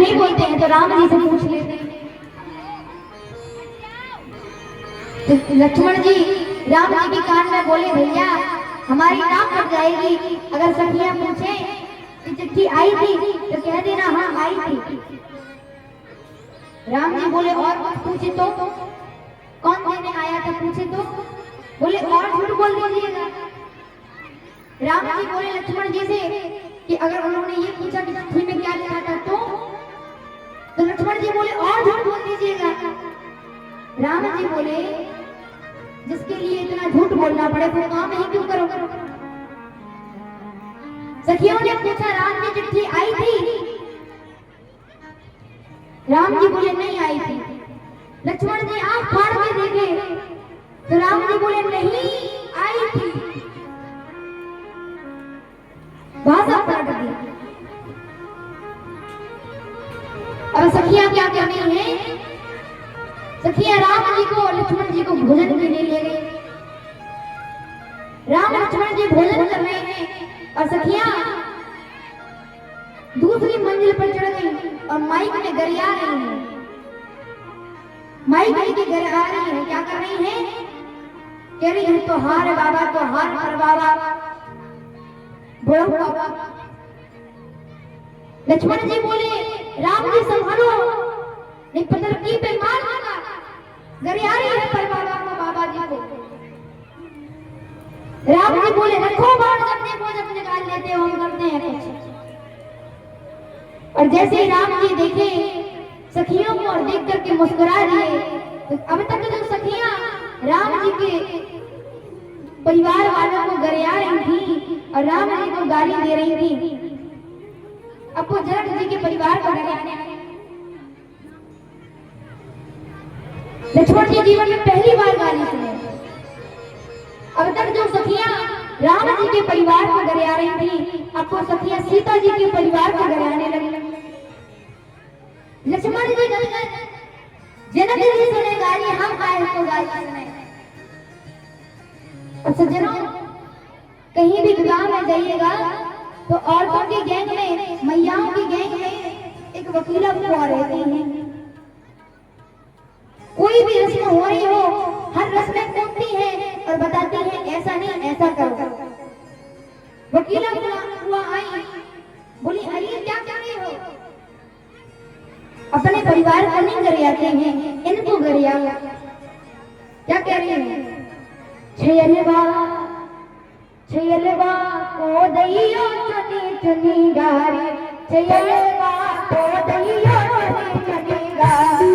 नहीं बोलते हैं तो राम जी से पूछ लेते हैं। तो लक्ष्मण जी राम जी के कान में बोले, भैया हमारी नाक कट जाएगी, अगर सखियां पूछे कि चिट्ठी आई थी तो कह देना हाँ आई थी। राम जी बोले और कुछ पूछे तो, कौन देने आया था पूछे तो, बोले और झूठ बोल दीजिएगा। राम जी बोले लक्ष्मण जी से कि अगर उन्होंने ये पूछा कि चिट्ठी में क्या लिखा था तो लक्ष्मण जी बोले और झूठ बोल दीजिएगा। राम जी बोले जिसके लिए इतना झूठ बोलना पड़े वो काम ही क्यों करो। सखियों ने पूछा राम की चिट्ठी आई थी? राम जी बोले नहीं आई थी। लक्ष्मण जी आंख फाड़ के देखे तो राम जी बोले नहीं आई थी। भाषा पलट दी। अब सखियां क्या कर रही हैं? सखियां राम जी को लक्ष्मण जी को भोजन के लिए ले गई। राम लक्ष्मण जी भोजन कर रहे हैं और सखियां दूसरी मंजिल पर चढ़ गई और माइक में गरिया रही हैं। माइक में गरिया रही है, क्या कर रही है? कह रही है तो हार बाबा तो हार पर बाबा बोलो बाबा। लक्ष्मण जी बोले राम जी संभालो नहीं पत्थर की पे मार देगा। गरिया रही है पर बाबा को, बाबा जी को। राम जी बोले रखो बाण, अपने को जब निकाल लेते हो हम करते हैं कुछ। और जैसे ही राम जी देखे सखियों को और देख करके मुस्कुरा दिए। तो अब तक जो सखियां राम जी के परिवार वालों को गरिया रही थी और राम जी को गाली दे रही थी, अब वो जनक जी के परिवार को गरियाने लगे। लक्ष्मण जी जीवन में पहली बार गाली सुने। अब तक जो सखियां राम जी के परिवार को गरिया रही थी, अब वो सखियां सीता जी के परिवार को गरियाने लगी। लक्ष्मण जी जनक जी सुने गाली, हम आए को गाली सुने। और सज्जनों कहीं भी विवाह में जाइएगा तो औरतों की गैंग में, मैयाओं की गैंग में एक वकीला बुआ रहती है। कोई भी रस्म हो रही हो, हर रस्म कूदती है और बताती है ऐसा नहीं ऐसा करो। वकीला बुआ आई, बोली आइए क्या कर रही हो? अपने परिवार को नहीं गरियाते हैं, इनको गरिया। क्या कह रही है? छैयलवा को दइयो चुनी चुनी गारी, छैयलवा को दइयो चुनी चुनी गारी।